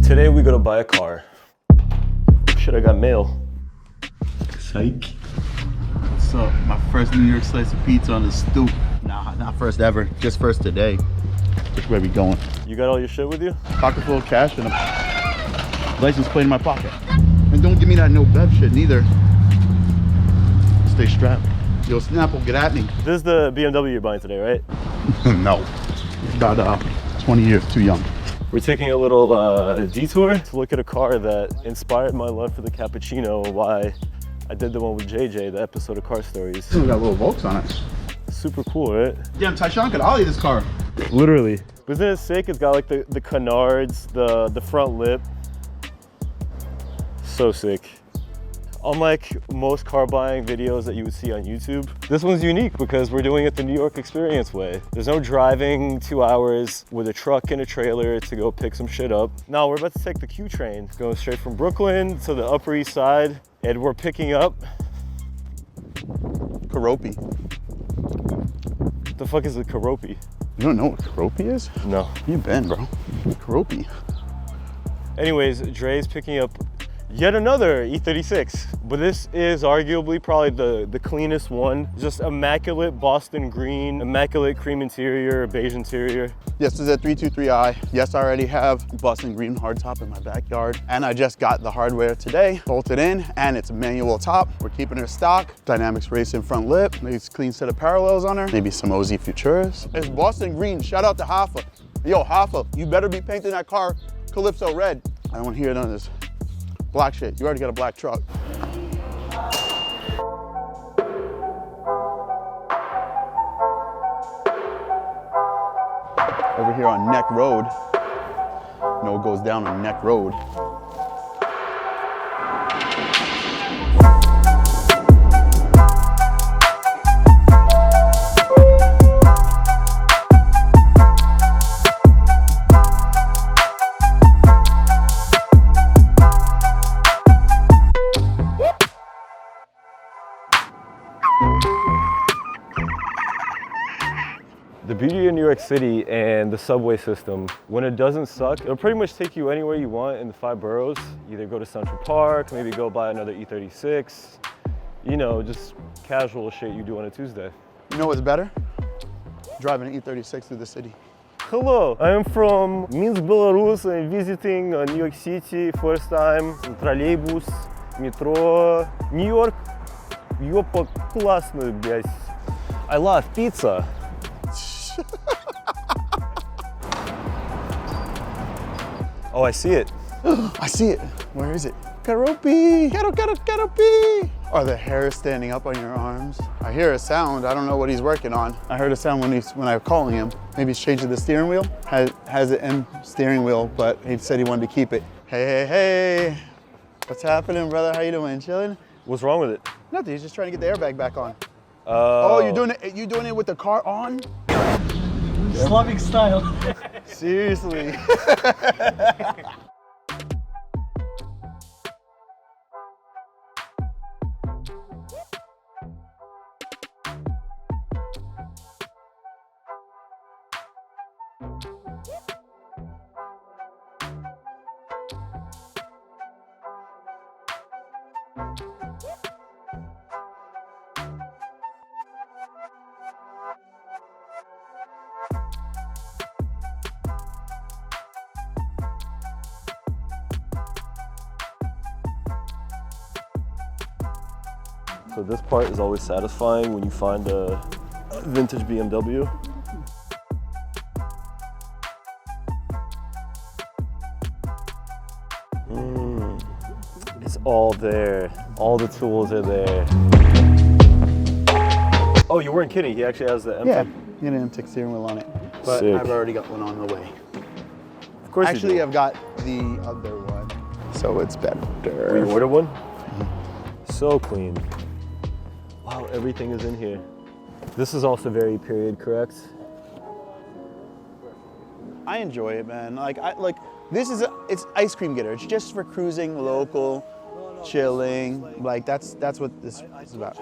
Today we gotta buy a car. Shit, I got mail. Psych. What's up? My first New York slice of pizza on the stoop. Nah, not first ever. Just first today. Which way we going? You got all your shit with you? Pocket full of cash and a license plate in my pocket. And don't give me that no bev shit neither. Stay strapped. Yo, Snapple, get at me. This is the BMW you're buying today, right? No. About 20 years too young. We're taking a little detour to look at a car that inspired my love for the cappuccino, why I did the one with JJ, the episode of Car Stories. We got little Volks on it. Super cool, right? Damn, Tyshawn could ollie this car. Literally. Isn't it sick? It's got like the canards, the front lip. So sick. Unlike most car buying videos that you would see on YouTube, this one's unique because we're doing it the New York experience way. There's no driving 2 hours with a truck and a trailer to go pick some shit up. Now we're about to take the Q train, going straight from Brooklyn to the Upper East Side, and we're picking up Karopi. What the fuck is a Karopi? You don't know what Karopi is? No. You been, bro. Karopi. Anyways, Dre's picking up yet another E36, but this is arguably probably the cleanest one. Just immaculate Boston Green, immaculate cream interior, beige interior. Yes, this is a 323i. Yes, I already have Boston Green hardtop in my backyard, and I just got the hardware today, bolted in, and it's a manual top. We're keeping her stock. Dynamics Racing front lip, nice clean set of parallels on her, maybe some OZ Futuras. It's Boston Green. Shout out to Hoffa. Yo, Hoffa, you better be painting that car Calypso red. I don't want to hear none of this black shit. You already got a black truck. Over here on Neck Road. You know what goes down on Neck Road. The beauty of New York City and the subway system, when it doesn't suck, it'll pretty much take you anywhere you want in the 5 boroughs. Either go to Central Park, maybe go buy another E36. You know, just casual shit you do on a Tuesday. You know what's better? Driving an E36 through the city. Hello, I am from Minsk, Belarus. I'm visiting New York City, first time, троллейбус, metro. New York, ёпа, классно, блядь. I love pizza. Oh, I see it. I see it. Where is it? Karopi! Karopi! Are the hairs standing up on your arms? I hear a sound. I don't know what he's working on. I heard a sound when I was calling him. Maybe he's changing the steering wheel. Has an M steering wheel, but he said he wanted to keep it. Hey. What's happening, brother? How you doing? Chilling? What's wrong with it? Nothing. He's just trying to get the airbag back on. Oh, you're doing it with the car on? Slavic style. Seriously. So this part is always satisfying when you find a vintage BMW. It's all there. All the tools are there. Oh, you weren't kidding. He actually has the MTEC. Yeah, he had an MTEC steering wheel on it. But Sick. I've already got one on the way. Of course. Actually, I've got the other one, so it's better. We ordered one? So clean. Wow, everything is in here. This is also very period correct. I enjoy it, man. This is it's ice cream getter. It's just for cruising local, chilling. Like that's what this is about.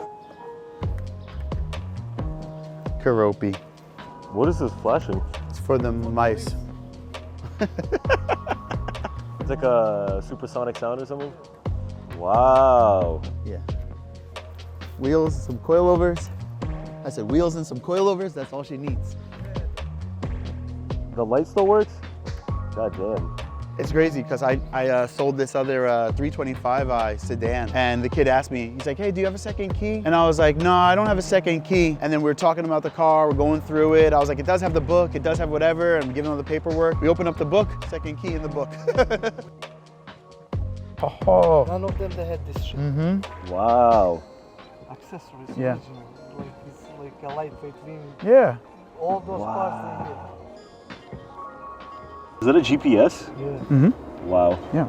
Karopi. What is this flashing? It's for the mice. It's like a supersonic sound or something? Wow. Yeah. Wheels, some coilovers. I said wheels and some coilovers, that's all she needs. The light still works? God damn. It's crazy because I sold this other 325i sedan, and the kid asked me, he's like, hey, do you have a second key? And I was like, no, I don't have a second key. And then we were talking about the car, we're going through it. I was like, it does have the book, it does have whatever. I'm giving him the paperwork. We open up the book, second key in the book. Oh. None of them they had this shit. Mm-hmm. Wow. Accessories. Yeah. Original. Like it's like a lightweight rim. Yeah. All those Wow. parts Is that a GPS? they get. Mm-hmm. Wow. Yeah.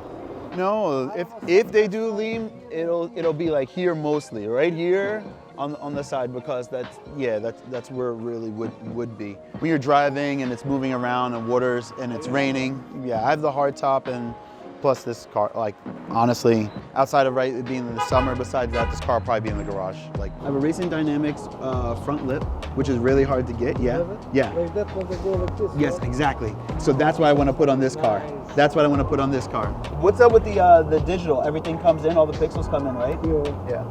No, if they do lean, it'll be like here mostly, right here on the side, because that's where it really would be. When you're driving and it's moving around and waters and it's raining, yeah, I have the hard top, and plus this car, like honestly, outside of it being in the summer, besides that, this car will probably be in the garage. Like I have a Racing Dynamics front lip, which is really hard to get. Yeah, yeah. Like that when they go like this. Yes, right? exactly. So that's what I want to put on this car. Nice. That's what I want to put on this car. What's up with the digital? Everything comes in, all the pixels come in, right? Yeah. Yeah.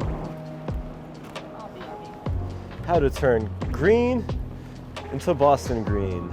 How to turn green into Boston green.